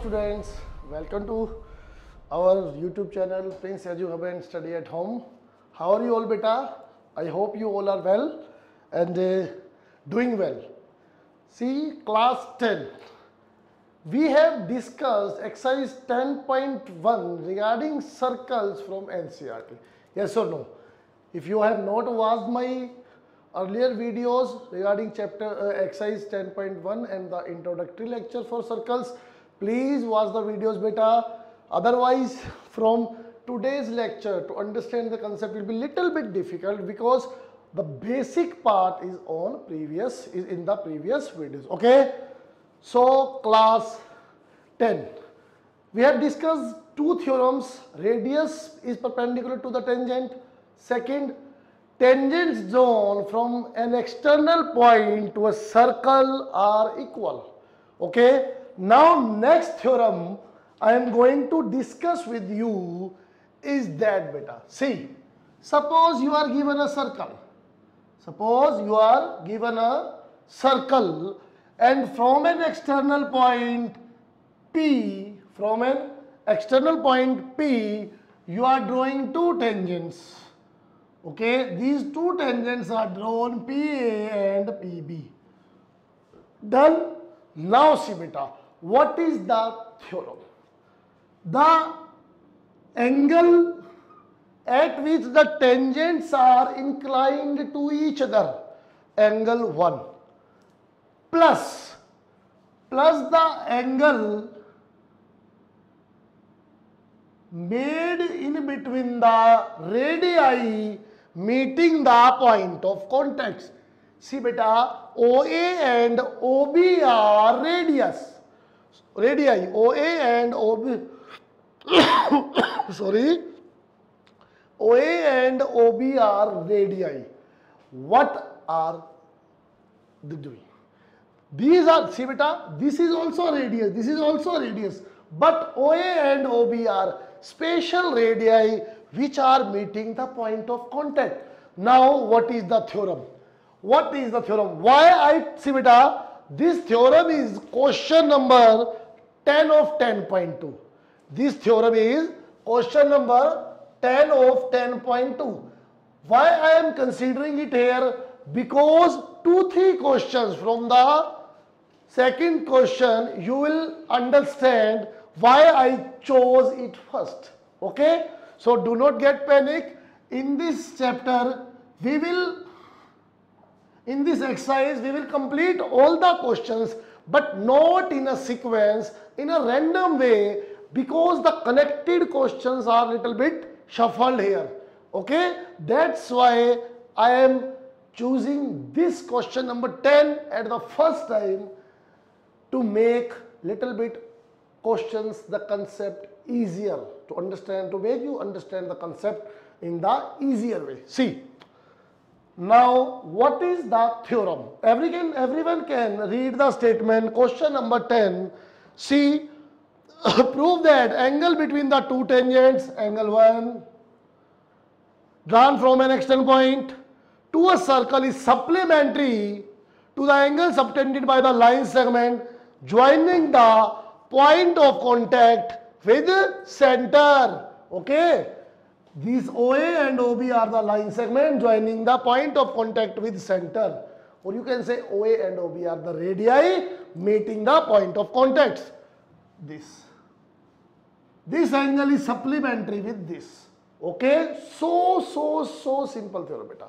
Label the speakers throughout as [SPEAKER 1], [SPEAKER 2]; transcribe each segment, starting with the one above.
[SPEAKER 1] students, welcome to our YouTube channel Prince Edu Hub and Study at Home. How are you all beta? I hope you all are well and doing well. See, class 10. We have discussed exercise 10.1 regarding circles from NCERT. Yes or no? If you have not watched my earlier videos regarding chapter exercise 10.1 and the introductory lecture for circles, please watch the videos beta. Otherwise, from today's lecture to understand the concept will be little bit difficult because the basic part is in the previous videos. Okay, so class 10, we have discussed two theorems. Radius is perpendicular to the tangent. Second, tangent zone from an external point to a circle are equal. Okay, now next theorem I am going to discuss with you is that beta. See, suppose you are given a circle. Suppose you are given a circle and from an external point P, you are drawing two tangents. Okay, these two tangents are drawn PA and PB. Done. Now see beta, what is the theorem? The angle at which the tangents are inclined to each other, angle 1, plus the angle made in between the radii meeting the point of contact. See beta, OA and OB are radii. OA and OB sorry, OA and OB are radii. What are they doing? These are, see beta, this is also radius, this is also radius, but OA and OB are special radii which are meeting the point of contact. Now what is the theorem? What is the theorem? Why I see beta, this theorem is question number 10 of 10.2. This theorem is question number 10 of 10.2. Why I am considering it here? Because 2-3 questions from the second question you will understand why I chose it first. Okay, so do not get panic. In this chapter in this exercise we will complete all the questions, but not in a sequence, in a random way, because the connected questions are little bit shuffled here. Okay, that's why I am choosing this question number 10 at the first time to make little bit questions, the concept easier to understand, to make you understand the concept in the easier way. See, now what is the theorem? Everyone can read the statement. Question number 10. See, prove that angle between the two tangents, angle 1, drawn from an external point to a circle is supplementary to the angle subtended by the line segment joining the point of contact with center. Okay, these OA and OB are the line segment joining the point of contact with center, or you can say OA and OB are the radii meeting the point of contact. This angle is supplementary with this. Okay, so simple theorem beta.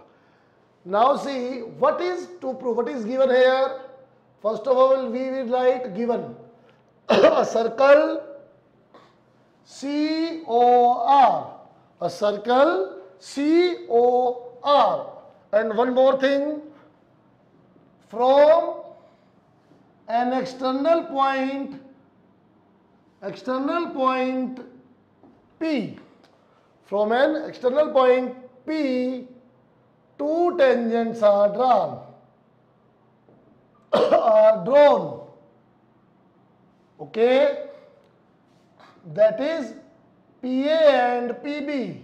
[SPEAKER 1] Now see, what is to prove? What is given here? First of all, we will write given a circle COR, a circle COR, and one more thing, from an external point P, from an external point P, two tangents are drawn. Okay, that is PA and PB,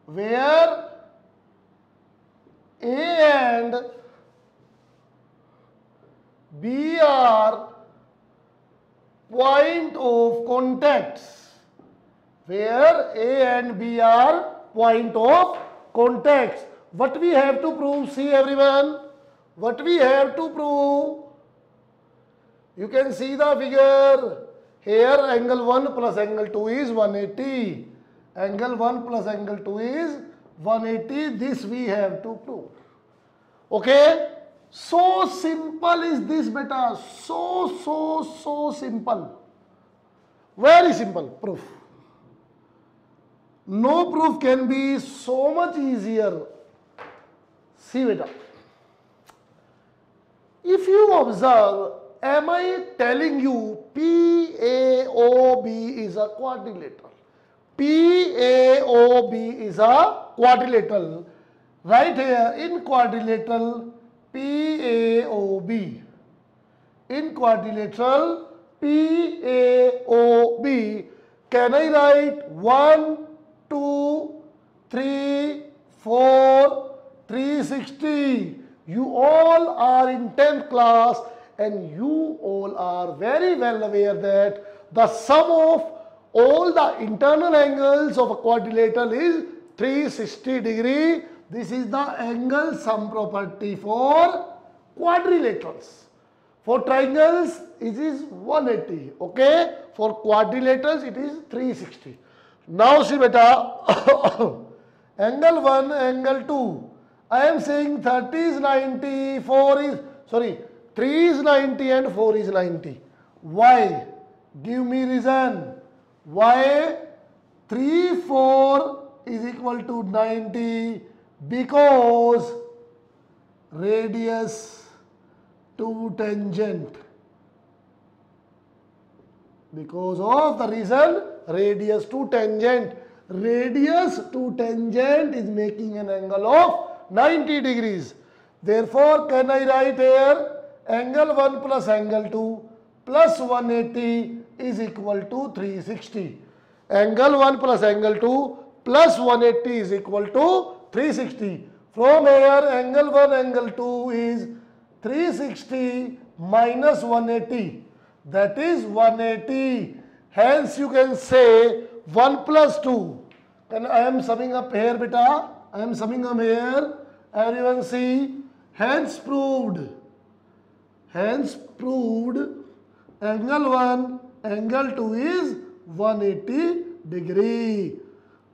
[SPEAKER 1] where A and B are A and B are point of contacts. What we have to prove? See everyone, what we have to prove? You can see the figure. Here angle 1 plus angle 2 is 180. Angle 1 plus angle 2 is 180. This we have to prove. Okay? So simple is this beta. So simple. Very simple proof. No proof can be so much easier. See beta. If you observe, am I telling you PAOB is a quadrilateral? PAOB is a quadrilateral. Right here in quadrilateral PAOB. In quadrilateral PAOB, can I write 1, 2, 3, 4, 360? You all are in 10th class and you all are very well aware that the sum of all the internal angles of a quadrilateral is 360 degree. This is the angle sum property for quadrilaterals. For triangles it is 180. Okay. For quadrilaterals it is 360. Now see beta, angle 1, angle 2. I am saying 30 is 90, 3 is 90 and 4 is 90. Why? Give me reason. Why 3, 4 is equal to 90? Because radius to tangent. Because of the reason radius to tangent. Radius to tangent is making an angle of 90 degrees. Therefore, can I write here angle 1 plus angle 2 plus 180 is equal to 360. Angle 1 plus angle 2 plus 180 is equal to 360. From here angle 1 angle 2 is 360 minus 180. That is 180. Hence you can say 1 plus 2. And I am summing up here beta. I am summing up here. Everyone see. Hence proved. Hence proved angle 1, angle 2 is 180 degree.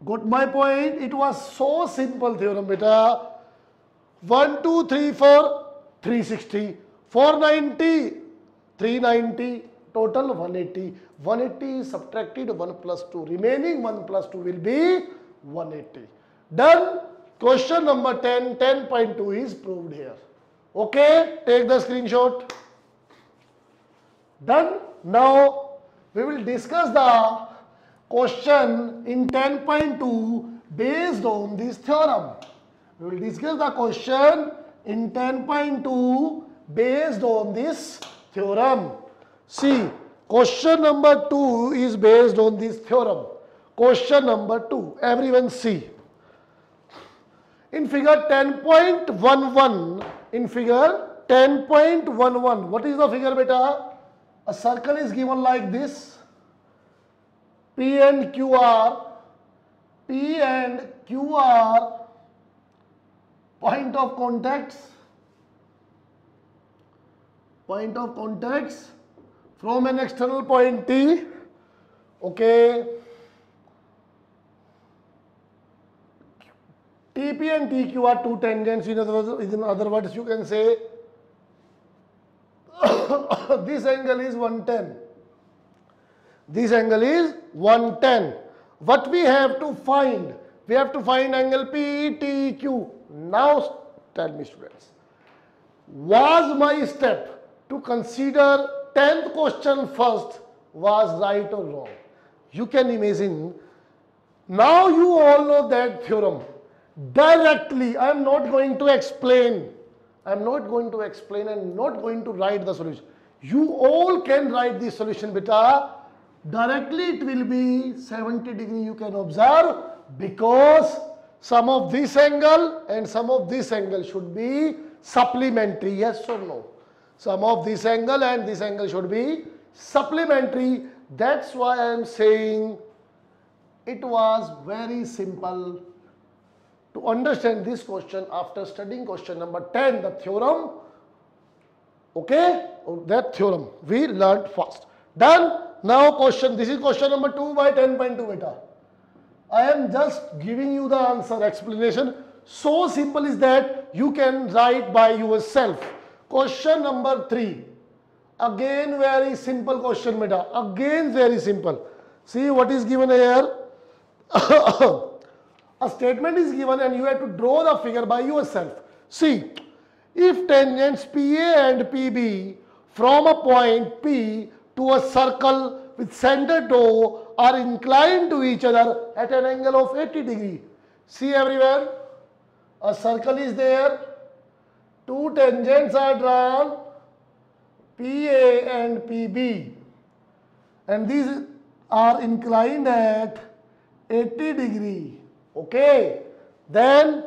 [SPEAKER 1] Got my point? It was so simple theorem beta. 1, 2, 3, 4, 360. 490, 390. Total 180. 180 is subtracted 1 plus 2. Remaining 1 plus 2 will be 180. Done. Question number 10, 10.2 is proved here. Okay, take the screenshot. Done. Now we will discuss the question in 10.2 based on this theorem. We will discuss the question in 10.2 based on this theorem. See, question number 2 is based on this theorem. Question number 2, everyone see. In figure 10.11, in figure 10.11, what is the figure beta? A circle is given like this. P and Q are point of contacts from an external point T. Okay. TP and TQ are two tangents. In other words, you can say this angle is 110. This angle is 110. What we have to find? We have to find angle PTQ. Now tell me students, was my step to consider 10th question first was right or wrong? You can imagine. Now you all know that theorem. Directly, I am not going to explain. I am not going to explain and not going to write the solution. You all can write the solution beta. Directly it will be 70 degree, you can observe, because some of this angle and some of this angle should be supplementary. Yes or no? Some of this angle and this angle should be supplementary. That's why I am saying It was very simple to understand this question after studying question number 10, the theorem. Okay, that theorem we learned first. Done. Now question, this is question number 2 by 10.2 beta. I am just giving you the answer explanation. So simple is that you can write by yourself. Question number 3. Again very simple question beta. Again very simple. See what is given here. A statement is given and you have to draw the figure by yourself. See, if tangents PA and PB from a point P to a circle with center O are inclined to each other at an angle of 80 degree. See everywhere, a circle is there, two tangents are drawn, PA and PB, and these are inclined at 80 degree. Okay, then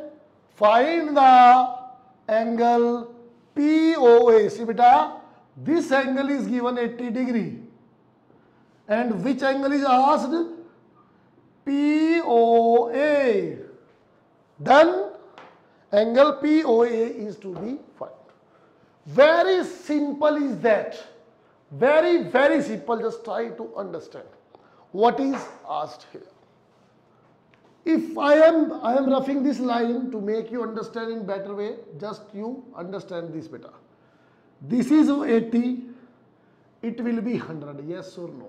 [SPEAKER 1] find the angle POA. See beta, this angle is given 80 degree. And which angle is asked? POA. Done. Angle POA is to be found. Very simple is that. Very, very simple. Just try to understand what is asked here. If I am roughing this line to make you understand in better way, just you understand this better. This is 80, it will be 100, yes or no?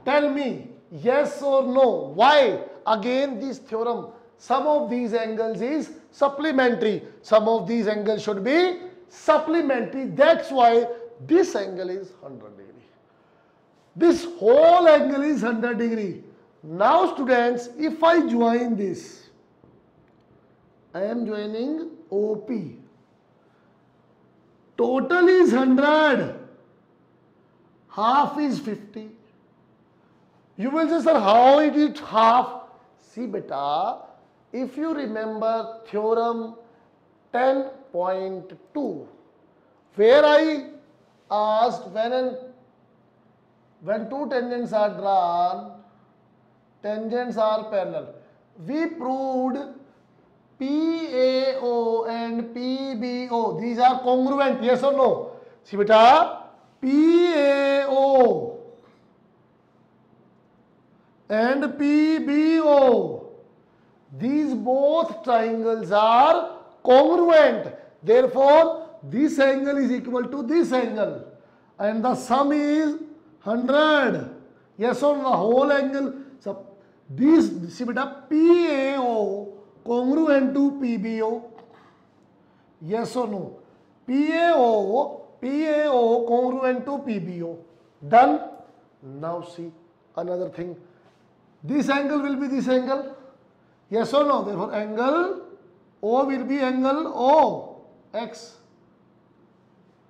[SPEAKER 1] Tell me, yes or no? Why? Again this theorem, some of these angles is supplementary, some of these angles should be supplementary. That's why this angle is 100 degree. This whole angle is 100 degree. Now students, if I join this, I am joining OP. Total is 100. Half is 50. You will say, sir, how it is half? See beta, if you remember theorem 10.2, where I asked when two tangents are drawn, tangents are parallel. We proved PAO and PBO, these are congruent, yes or no? See beta, PAO and PBO, these both triangles are congruent. Therefore, this angle is equal to this angle and the sum is 100. Yes or no? The whole angle. So, this, see beta, PAO congruent to PBO. Yes or no? PAO congruent to PBO. Done. Now see another thing. This angle will be this angle. Yes or no? Therefore, angle O will be angle O, X.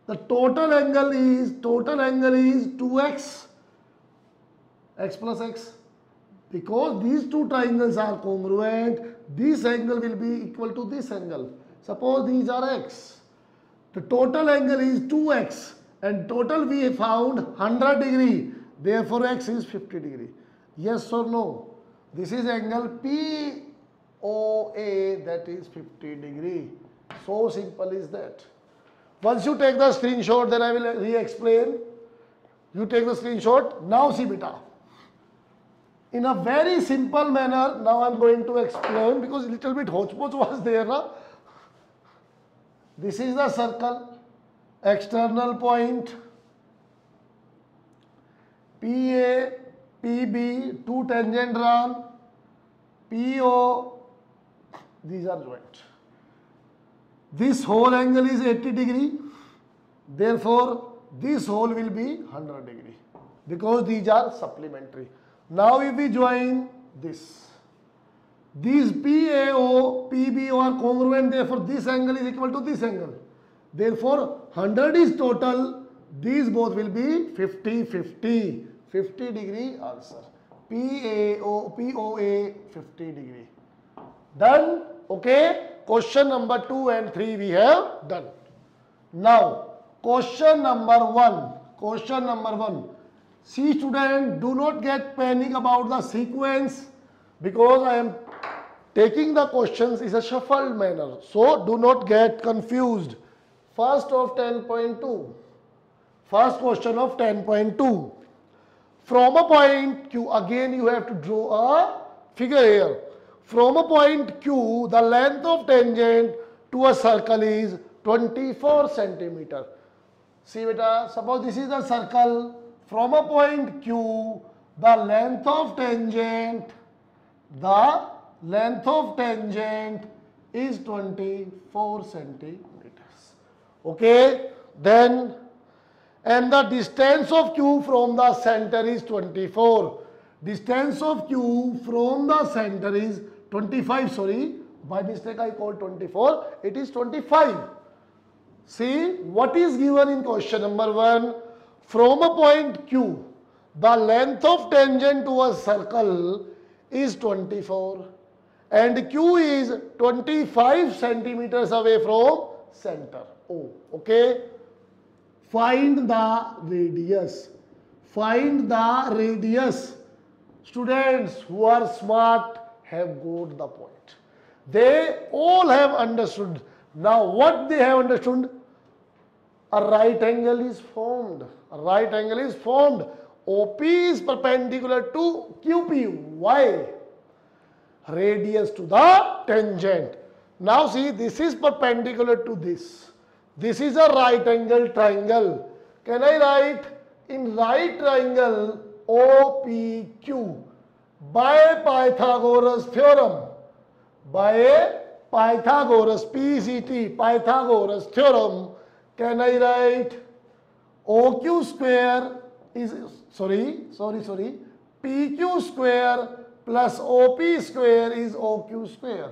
[SPEAKER 1] The total angle is 2x, x plus x. Because these two triangles are congruent, this angle will be equal to this angle. Suppose these are x. The total angle is 2x and total we found 100 degree. Therefore, x is 50 degree. Yes or no? This is angle POA, that is 50 degree. So simple is that. Once you take the screenshot, then I will re-explain. You take the screenshot. Now see beta. In a very simple manner, now I am going to explain because little bit hodgepodge was there. Na? This is the circle, external point, PA, PB, two tangent drawn, PO, these are joint. This whole angle is 80 degree, therefore this whole will be 100 degree because these are supplementary. Now if we join this, these PAO, PBO are congruent, therefore this angle is equal to this angle. Therefore 100 is total, these both will be 50, 50, 50 degree answer. PAO, POA 50 degree. Done? Okay. Question number 2 and 3 we have done. Now question number 1. Question number 1. See student, do not get panic about the sequence. because I am taking the questions is a shuffled manner. So do not get confused. First of 10.2. First question of 10.2. From a point Q, again you have to draw a figure here. From a point Q, the length of tangent to a circle is 24 centimeter. See beta, suppose this is a circle. From a point Q, the length of tangent is 24 centimeters. Okay, then, and the distance of Q from the center is 24. Distance of Q from the center is 25, sorry, by mistake I called 24, it is 25. See, what is given in question number 1? From a point Q, the length of tangent to a circle is 24 and Q is 25 centimeters away from center. Oh, okay. Find the radius. Find the radius. Students who are smart have got the point. They all have understood. Now what they have understood? A right angle is formed. A right angle is formed. OP is perpendicular to QP. Why? Radius to the tangent. Now see, this is perpendicular to this. This is a right angle triangle. Can I write in right triangle OPQ by Pythagoras theorem? By Pythagoras, PCT, Pythagoras theorem, can I write OQ square is, PQ square plus OP square is OQ square.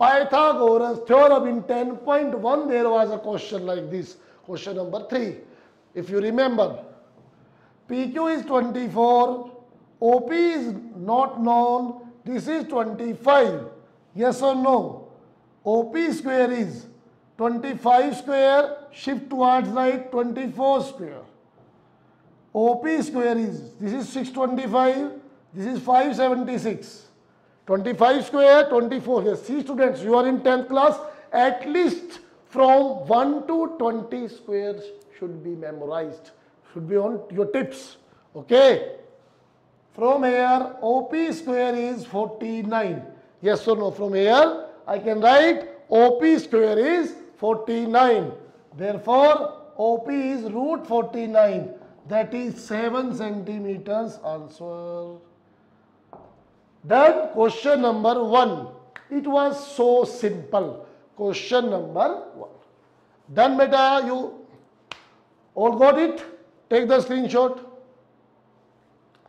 [SPEAKER 1] Pythagoras theorem in 10.1 there was a question like this, question number 3. If you remember, PQ is 24, OP is not known, this is 25. Yes or no? OP square is 25 square, shift towards right, 24 square. OP square is, this is 625, this is 576. 25 square, 24. Yes, see students, you are in 10th class, at least from 1 to 20 squares should be memorized, should be on your tips. Okay. From here, OP square is 49. Yes or no? From here, I can write OP square is 49. Therefore, OP is root 49. That is 7 centimeters answer. Then question number 1. It was so simple. Question number 1. Done beta, you all got it? Take the screenshot.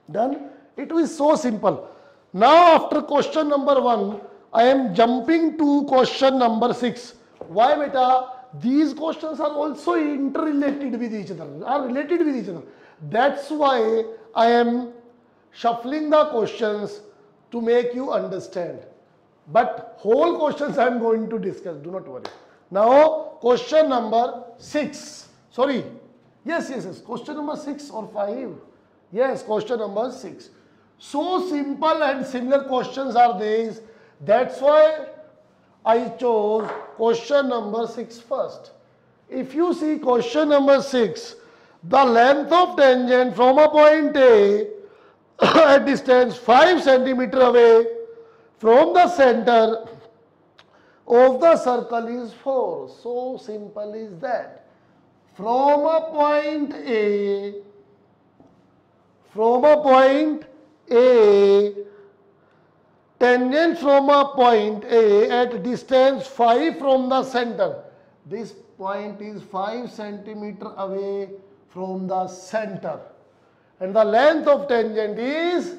[SPEAKER 1] Done? It was so simple. Now after question number 1, I am jumping to question number 6. Why beta? These questions are also interrelated with each other, are related with each other. That's why I am shuffling the questions to make you understand. But whole questions I am going to discuss, do not worry. Now question number 6. Sorry. Yes. Question number 6 or 5. Yes, question number 6. So simple and similar questions are these. That's why I chose question number 6 first. If you see question number 6, the length of tangent from a point A at distance 5 centimeter away from the center of the circle is 4. So simple is that. From a point A, tangent from a point A at distance 5 from the center. This point is 5 centimeter away from the center. And the length of tangent is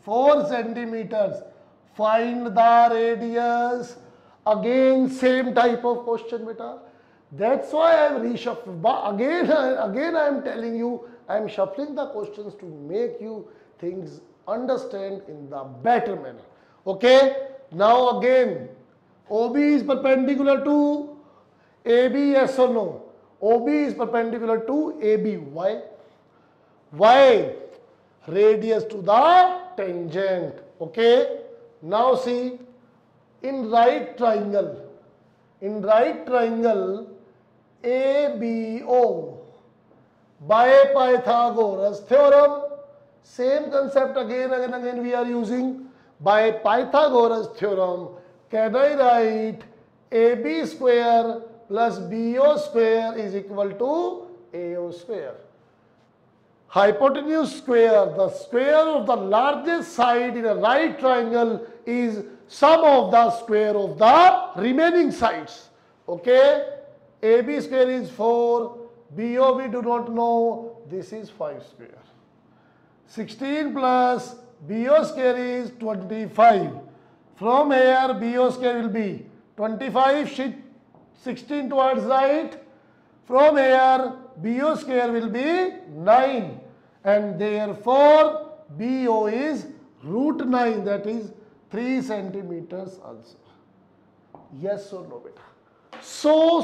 [SPEAKER 1] 4 centimeters. Find the radius. Again same type of question beta. That's why I am reshuffling. But again I am telling you, I am shuffling the questions to make you things understand in the better manner. Okay. Now again, OB is perpendicular to AB, yes or no? OB is perpendicular to AB. Why? Why? Radius to the tangent. Okay, now see, in right triangle ABO by Pythagoras theorem, same concept again and again we are using. By Pythagoras theorem, can I write AB square plus BO square is equal to AO square? Hypotenuse square, the square of the largest side in a right triangle is sum of the square of the remaining sides. Okay, AB square is 4, BO we do not know, this is 5 square. 16 plus BO square is 25. From here BO square will be 25, shift 16 towards right. From here BO square will be 9, and therefore BO is root 9, that is 3 centimeters also. Yes or no, beta? So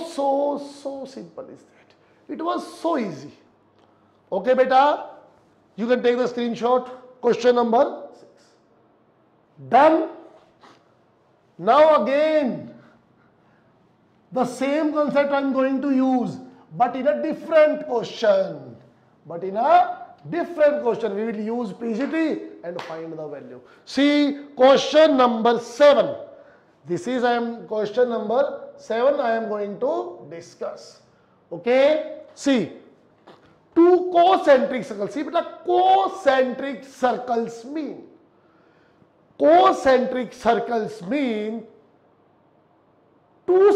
[SPEAKER 1] simple is that. It was so easy. Okay, beta? You can take the screenshot. Question number 6. Done. Now again, the same concept I am going to use, but in a different question. We will use PGT and find the value. See, question number 7. This is question number 7 I am going to discuss. Okay. See, two concentric circles. See, beta, concentric circles mean two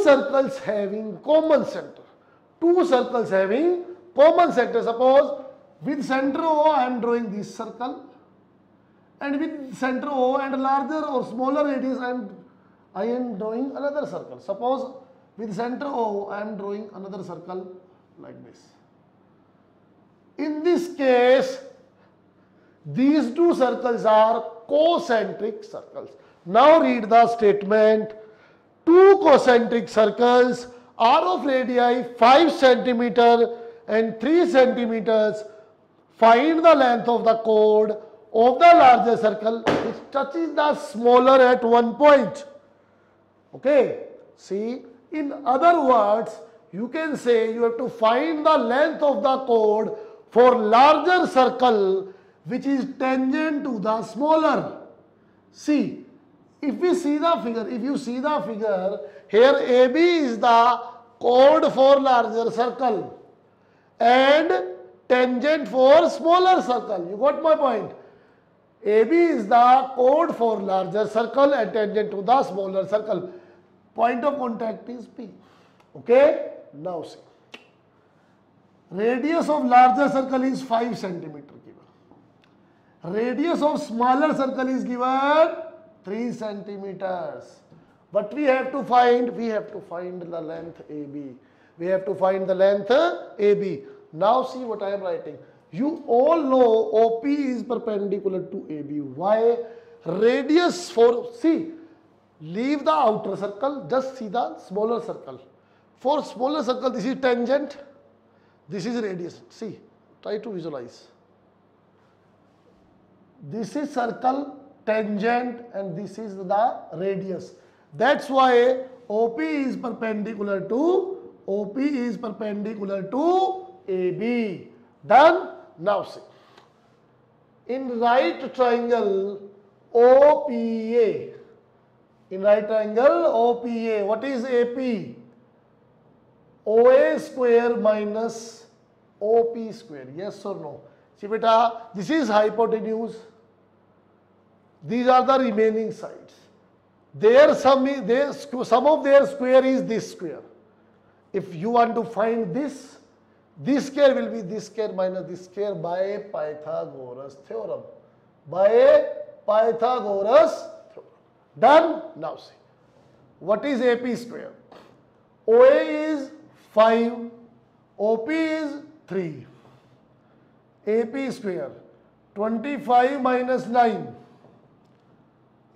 [SPEAKER 1] circles having common center. Suppose with center O I am drawing this circle, and with center O and larger or smaller radius I am drawing another circle. Suppose with center O I am drawing another circle like this. In this case, these two circles are concentric circles. Now read the statement. Two concentric circles are of radii 5 cm and 3 cm. Find the length of the chord of the larger circle which touches the smaller at one point. Okay. See, in other words, you can say you have to find the length of the chord for larger circle which is tangent to the smaller. See, if you see the figure, here AB is the chord for larger circle and tangent for smaller circle. You got my point? AB is the chord for larger circle and tangent to the smaller circle. Point of contact is P. Okay? Now see. Radius of larger circle is 5 cm given. Radius of smaller circle is given 3 centimeters. But we have to find the length AB. Now see what I am writing. You all know OP is perpendicular to AB. Why? Radius for, see, leave the outer circle, just see the smaller circle. For smaller circle, this is tangent, this is radius. See, try to visualize. This is circle, tangent, and this is the radius. That's why OP is perpendicular to AB. Done? Now see. In right triangle OPA. What is AP? OA square minus OP square. Yes or no? See beta, this is hypotenuse. These are the remaining sides. Their sum of their square is this square. If you want to find this square will be this square minus this square by Pythagoras theorem. Done? Now see. What is AP square? OA is 5, OP is 3. AP square 25 minus 9.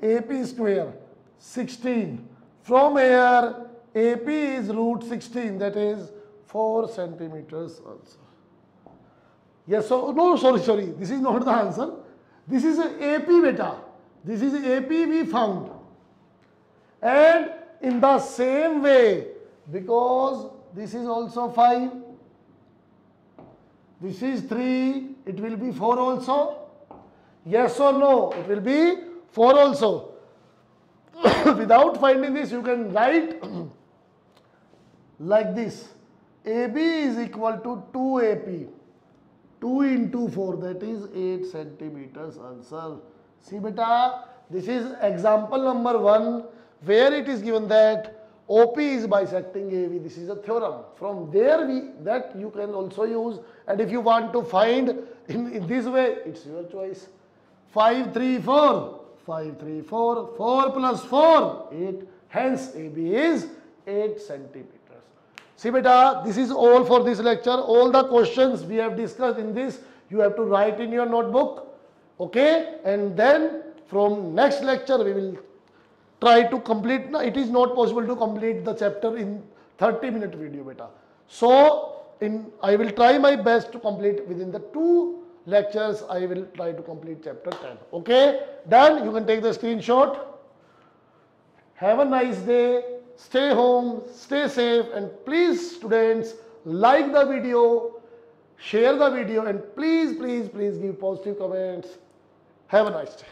[SPEAKER 1] AP square 16. From here AP is root 16, that is 4 centimeters also. Yes, so no, sorry. This is not the answer. This is a AP beta. This is AP we found. And in the same way, because this is also 5, this is 3, it will be 4 also. Yes or no? It will be 4 also. Without finding this, you can write like this. AB is equal to 2 AP. 2 into 4, that is 8 centimeters answer. See beta, this is example number 1 where it is given that OP is bisecting AB. This is a theorem. From there that you can also use, and if you want to find in this way, it's your choice. 5, 3, 4. 5, 3, 4. 4 plus 4, 8. Hence AB is 8 centimeters. See beta, this is all for this lecture. All the questions we have discussed in this, you have to write in your notebook. Okay? And then from next lecture, we will try to complete. No, it is not possible to complete the chapter in 30-minute video beta. So, I will try my best to complete within the 2 lectures. I will try to complete chapter 10. Okay? Done. You can take the screenshot. Have a nice day. Stay home, stay safe, and please students, like the video, share the video, and please give positive comments. Have a nice day.